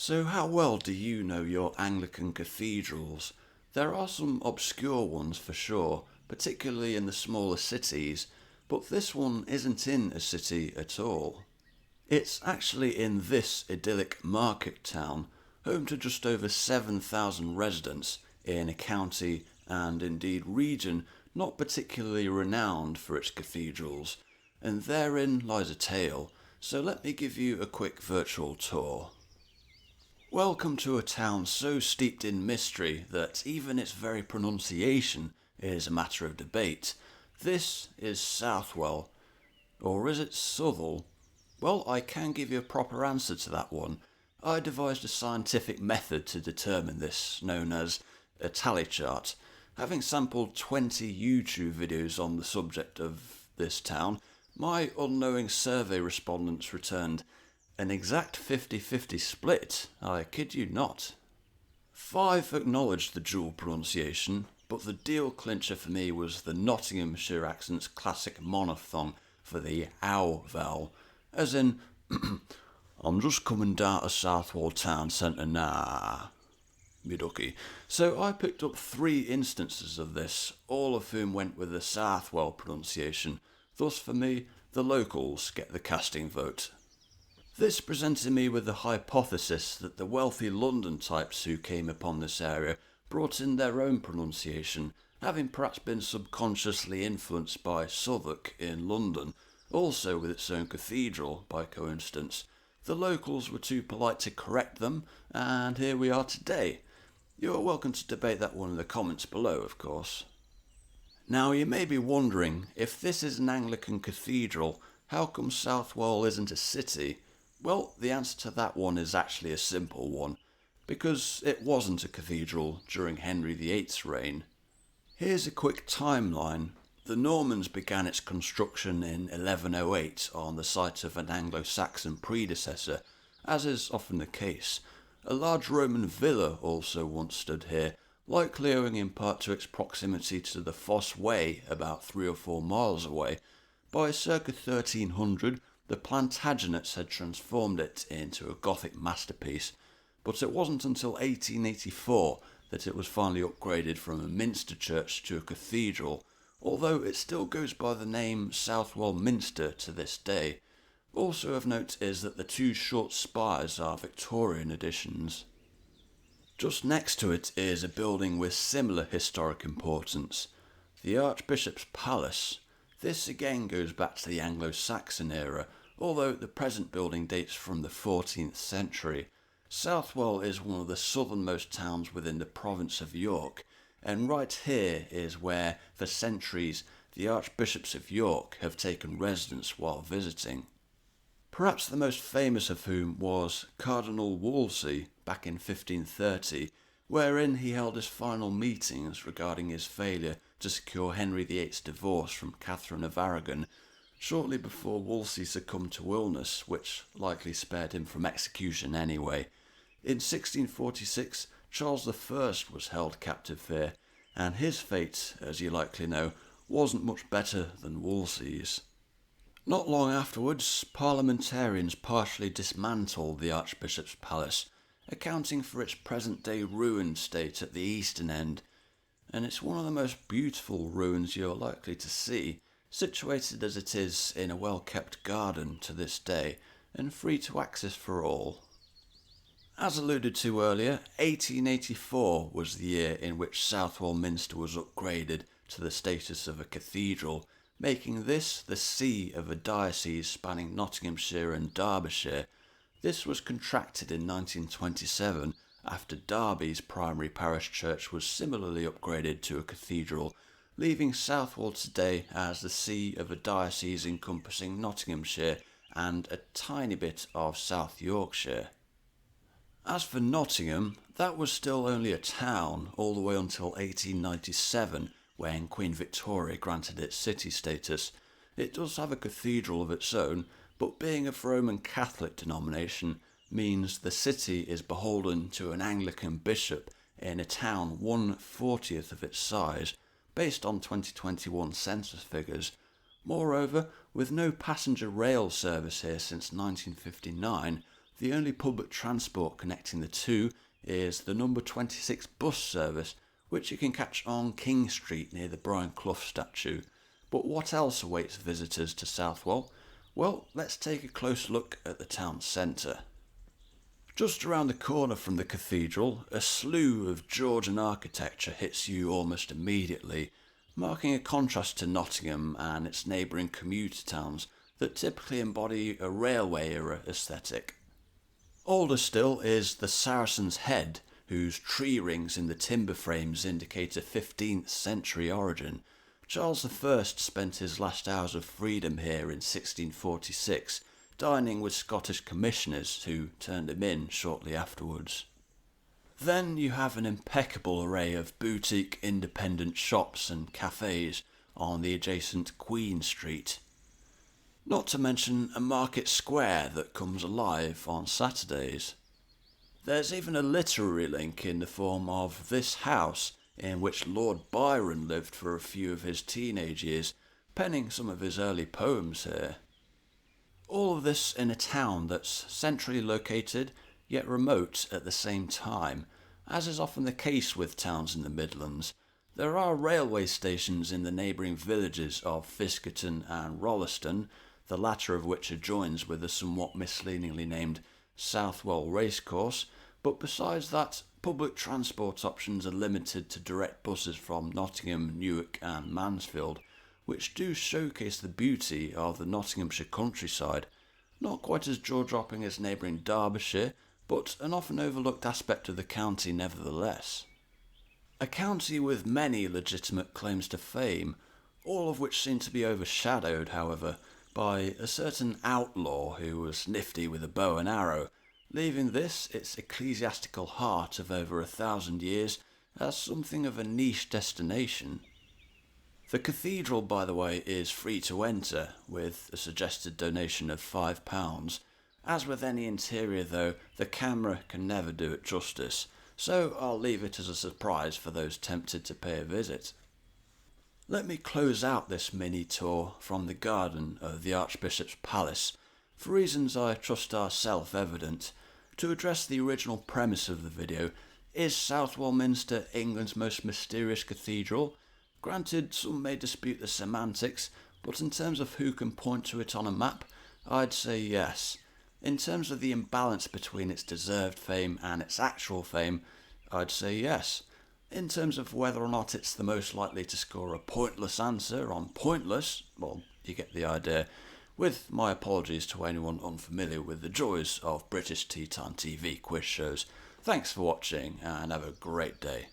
So how well do you know your Anglican cathedrals? There are some obscure ones for sure, particularly in the smaller cities, but this one isn't in a city at all. It's actually in this idyllic market town, home to just over 7,000 residents in a county and indeed region not particularly renowned for its cathedrals, and therein lies a tale, so let me give you a quick virtual tour. Welcome to a town so steeped in mystery that even its very pronunciation is a matter of debate. This is Southwell, or is it Southwell? Well, I can give you a proper answer to that one. I devised a scientific method to determine this, known as a tally chart. Having sampled 20 YouTube videos on the subject of this town, my unknowing survey respondents returned an exact 50-50 split, I kid you not. 5 acknowledged the dual pronunciation, but the deal clincher for me was the Nottinghamshire accent's classic monophthong for the ow vowel, as in, I'm just coming down to Southwell town centre now. Me ducky. So I picked up 3 instances of this, all of whom went with the Southwell pronunciation. Thus for me, the locals get the casting vote. This presented me with the hypothesis that the wealthy London types who came upon this area brought in their own pronunciation, having perhaps been subconsciously influenced by Southwark in London, also with its own cathedral by coincidence. The locals were too polite to correct them, and here we are today. You're welcome to debate that one in the comments below, of course. Now you may be wondering, if this is an Anglican cathedral, how come Southwell isn't a city? Well, the answer to that one is actually a simple one, because it wasn't a cathedral during Henry VIII's reign. Here's a quick timeline. The Normans began its construction in 1108 on the site of an Anglo-Saxon predecessor, as is often the case. A large Roman villa also once stood here, likely owing in part to its proximity to the Fosse Way about 3 or 4 miles away. By circa 1300, the Plantagenets had transformed it into a Gothic masterpiece, but it wasn't until 1884 that it was finally upgraded from a minster church to a cathedral, although it still goes by the name Southwell Minster to this day. Also of note is that the 2 short spires are Victorian additions. Just next to it is a building with similar historic importance, the Archbishop's Palace. This again goes back to the Anglo-Saxon era, although the present building dates from the 14th century. Southwell is one of the southernmost towns within the province of York, and right here is where, for centuries, the Archbishops of York have taken residence while visiting. Perhaps the most famous of whom was Cardinal Wolsey back in 1530, wherein he held his final meetings regarding his failure to secure Henry VIII's divorce from Catherine of Aragon, shortly before Wolsey succumbed to illness, which likely spared him from execution anyway. In 1646, Charles I was held captive here, and his fate, as you likely know, wasn't much better than Wolsey's. Not long afterwards, parliamentarians partially dismantled the Archbishop's Palace, accounting for its present-day ruined state at the eastern end, and it's one of the most beautiful ruins you're likely to see, situated as it is in a well-kept garden to this day, and free to access for all. As alluded to earlier, 1884 was the year in which Southwell Minster was upgraded to the status of a cathedral, making this the see of a diocese spanning Nottinghamshire and Derbyshire. This was contracted in 1927 after Derby's primary parish church was similarly upgraded to a cathedral, leaving Southwell today as the see of a diocese encompassing Nottinghamshire and a tiny bit of South Yorkshire. As for Nottingham, that was still only a town all the way until 1897, when Queen Victoria granted it city status. It does have a cathedral of its own, but being of Roman Catholic denomination means the city is beholden to an Anglican bishop in a town 1/40th of its size, based on 2021 census figures. Moreover, with no passenger rail service here since 1959, the only public transport connecting the two is the number 26 bus service, which you can catch on King Street near the Brian Clough statue. But what else awaits visitors to Southwell? Well, let's take a close look at the town centre. Just around the corner from the cathedral, a slew of Georgian architecture hits you almost immediately, marking a contrast to Nottingham and its neighbouring commuter towns that typically embody a railway-era aesthetic. Older still is the Saracen's Head, whose tree rings in the timber frames indicate a 15th century origin. Charles I spent his last hours of freedom here in 1646, dining with Scottish commissioners who turned him in shortly afterwards. Then you have an impeccable array of boutique independent shops and cafes on the adjacent Queen Street. Not to mention a market square that comes alive on Saturdays. There's even a literary link in the form of this house in which Lord Byron lived for a few of his teenage years, penning some of his early poems here. All of this in a town that's centrally located, yet remote at the same time. As is often the case with towns in the Midlands, there are railway stations in the neighbouring villages of Fiskerton and Rolleston, the latter of which adjoins with the somewhat misleadingly named Southwell Racecourse, but besides that, public transport options are limited to direct buses from Nottingham, Newark and Mansfield, which do showcase the beauty of the Nottinghamshire countryside, not quite as jaw-dropping as neighbouring Derbyshire, but an often overlooked aspect of the county nevertheless. A county with many legitimate claims to fame, all of which seem to be overshadowed, however, by a certain outlaw who was nifty with a bow and arrow, leaving this, its ecclesiastical heart of over 1,000 years, as something of a niche destination. The cathedral, by the way, is free to enter, with a suggested donation of £5. As with any interior though, the camera can never do it justice, so I'll leave it as a surprise for those tempted to pay a visit. Let me close out this mini tour from the garden of the Archbishop's Palace, for reasons I trust are self-evident, to address the original premise of the video. Is Southwell Minster England's most mysterious cathedral? Granted, some may dispute the semantics, but in terms of who can point to it on a map, I'd say yes. In terms of the imbalance between its deserved fame and its actual fame, I'd say yes. In terms of whether or not it's the most likely to score a pointless answer on pointless, well, you get the idea, with my apologies to anyone unfamiliar with the joys of British Tea Time TV quiz shows. Thanks for watching and have a great day.